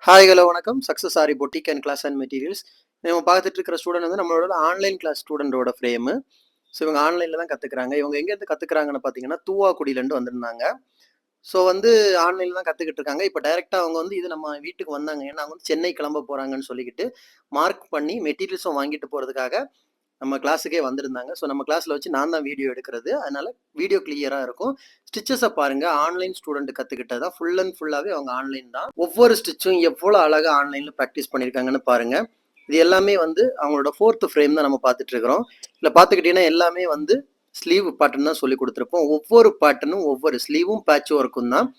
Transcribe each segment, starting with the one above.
Hi hello வணக்கம். Success Aari boutique and class and materials. நம்ம பார்த்துட்டு இருக்கிற ஸ்டூடெண்ட் வந்து நம்மளோட ஆன்லைன் கிளாஸ் ஸ்டூடெண்டோட ஃப்ரேமு. ஸோ இவங்க ஆன்லைனில் தான் கற்றுக்குறாங்க. இவங்க எங்கேருந்து கற்றுக்குறாங்கன்னு பார்த்தீங்கன்னா, தூவாக்குடியிலேருந்து வந்திருந்தாங்க. ஸோ வந்து ஆன்லைனில் தான் கற்றுக்கிட்டு இருக்காங்க. இப்போ டைரெக்டாக அவங்க வந்து இது நம்ம வீட்டுக்கு வந்தாங்க. ஏன்னா அவங்க வந்து சென்னை கிளம்ப போகிறாங்கன்னு சொல்லிக்கிட்டு மார்க் பண்ணி மெட்டீரியல்ஸும் வாங்கிட்டு போகிறதுக்காக நம்ம கிளாஸுக்கே வந்திருந்தாங்க. ஸோ நம்ம கிளாஸில் வச்சு நான் தான் வீடியோ எடுக்கிறது. அதனால வீடியோ கிளியராக இருக்கும். ஸ்டிச்சஸை பாருங்க. ஆன்லைன் ஸ்டூடெண்ட் கற்றுக்கிட்டது தான். ஃபுல் அண்ட் ஃபுல்லாகவே அவங்க ஆன்லைன் தான். ஒவ்வொரு ஸ்டிச்சும் எவ்வளோ அழகாக ஆன்லைனில் ப்ராக்டிஸ் பண்ணியிருக்காங்கன்னு பாருங்க. இது எல்லாமே வந்து அவங்களோட ஃபோர்த் ஃப்ரேம் தான் நம்ம பார்த்துட்டு இருக்கிறோம். இதில் பார்த்துக்கிட்டீங்கன்னா எல்லாமே வந்து ஸ்லீவ் பேட்டர்ன் தான் சொல்லி கொடுத்துருப்போம். ஒவ்வொரு பேட்டர்னும் ஒவ்வொரு ஸ்லீவும் பேட்ச் ஒர்க்கும் தான்.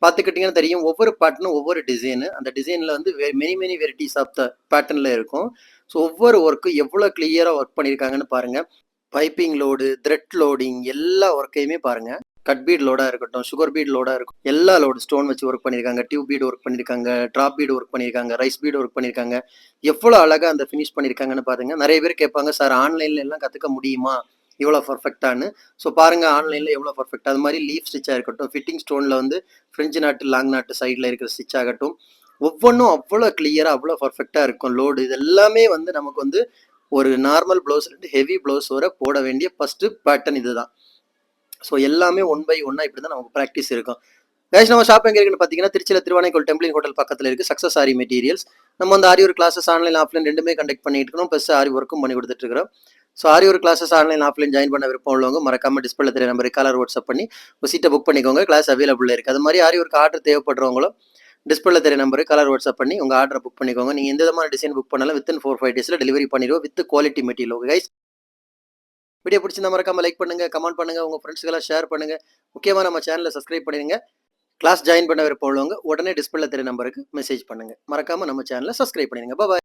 பார்த்துக்கிட்டிங்கன்னா தெரியும், ஒவ்வொரு பேட்டர்னும் ஒவ்வொரு டிசைனு. அந்த டிசைனில் வந்து மெனி வெரைட்டிஸ் ஆஃப் த பேட்டர்னில் இருக்கும். ஸோ ஒவ்வொரு ஒர்க்கும் எவ்வளோ கிளியராக ஒர்க் பண்ணியிருக்காங்கன்னு பாருங்கள். பைப்பிங் லோடு, த்ரெட் லோடிங் எல்லா ஒர்க்கையுமே பாருங்கள். கட் பீட் லோடாக இருக்கட்டும், சுகர் பீட் லோடாக இருக்கும், எல்லா லோடு ஸ்டோன் வச்சு ஒர்க் பண்ணியிருக்காங்க, டியூப் பீட் ஒர்க் பண்ணியிருக்காங்க, ட்ராப் பீட் ஒர்க் பண்ணியிருக்காங்க, ரைஸ் பீட் ஒர்க் பண்ணியிருக்காங்க. எவ்வளோ அழகாக அந்த ஃபினிஷ் பண்ணியிருக்காங்கன்னு பாருங்க. நிறைய பேர் கேட்பாங்க, சார் ஆன்லைனில் எல்லாம் கற்றுக்க முடியுமா இவ்வளோ பர்ஃபெக்டானு? ஸோ பாருங்கள் ஆன்லைனில் எவ்வளோ பர்ஃபெக்ட். அது மாதிரி லீஃப் ஸ்டிச்சாக இருக்கட்டும், ஃபிட்டிங் ஸ்டோனில் வந்து ஃப்ரெஞ்சு நாட்டு லாங் நாட்டு சைடில் இருக்கிற ஸ்டிச் ஆகட்டும், ஒவ்வொன்றும் அவ்வளோ கிளியராக அவ்வளோ பர்ஃபெக்டாக இருக்கும். லோடு இது எல்லாமே வந்து நமக்கு வந்து ஒரு நார்மல் ப்ளவுஸ்லேருந்து ஹெவி ப்ளவுஸ் வர போட வேண்டிய ஃபஸ்ட்டு பேட்டர்ன் இது தான். ஸோ எல்லாமே ஒன் பை ஒன்னாக இப்படி தான் நமக்கு ப்ராக்டிஸ் இருக்கும். கைஸ் நம்ம ஷாப் எங்கே இருக்குன்னு பார்த்தீங்கன்னா, திருச்சியில் திருவானைக்கோள் டெம்பிளின் ஹோட்டல் பக்கத்தில் இருக்குது. சக்ஸஸ் ஆரி மெட்டீரியல்ஸ். நம்ம வந்து ஆரி ஒரு கிளாஸஸ் ஆன்லைன் ஆஃப்லைன் ரெண்டுமே கண்டக்ட் பண்ணிட்டு இருக்கோம். ப்ளஸ் ஆரி ஒர்க்கும் பண்ணி கொடுத்துட்டு இருக்கிறோம். ஸோ ஆரி ஒரு கிளாஸஸ் ஆன்லைன் ஆஃப்லைன் ஜாயின் பண்ண விருப்பம் உள்ளவங்க மறக்காம டிஸ்பிளே தெரிய நம்பருக்கு காலர் வாட்ஸ்அப் பண்ணி ஒரு சீட்டை புக் பண்ணிக்கோங்க. கிளாஸ் அவைலபிள் இருக்குது. அது மாதிரி ஆரி ஒரு ஆர்டர் தேவைப்படுறவங்களும் டிஸ்பிளே தெரிய நம்பருக்கு கலர் வாட்ஸ்அப் பண்ணி உங்கள் ஆர்டரை புக் பண்ணிக்கோங்க. நீங்கள் எந்த விதமான டிசைன் புக் பண்ணாலும் வித்தின் 4-5 டேஸில் டெலிவரி பண்ணிடுவோம் with quality material. Okay guys, video பிடிச்சிருந்தா மறக்காம லைக் பண்ணுங்க, கமெண்ட் பண்ணுங்க, உங்க ஃப்ரெண்ட்ஸ்க்கெல்லாம் ஷேர் பண்ணுங்க. முக்கியமாக நம்ம சேனலை சப்ஸ்கிரைப் பண்ணிடுங்க. கிளாஸ் ஜாயின் பண்ண விருப்பம் உள்ளவங்க உடனே டிஸ்பிளே தெரிய நம்பருக்கு மெசேஜ் பண்ணுங்க. மறக்காம நம்ம சேனலை சப்ஸ்கிரைப் பண்ணிடுங்க. பாய்.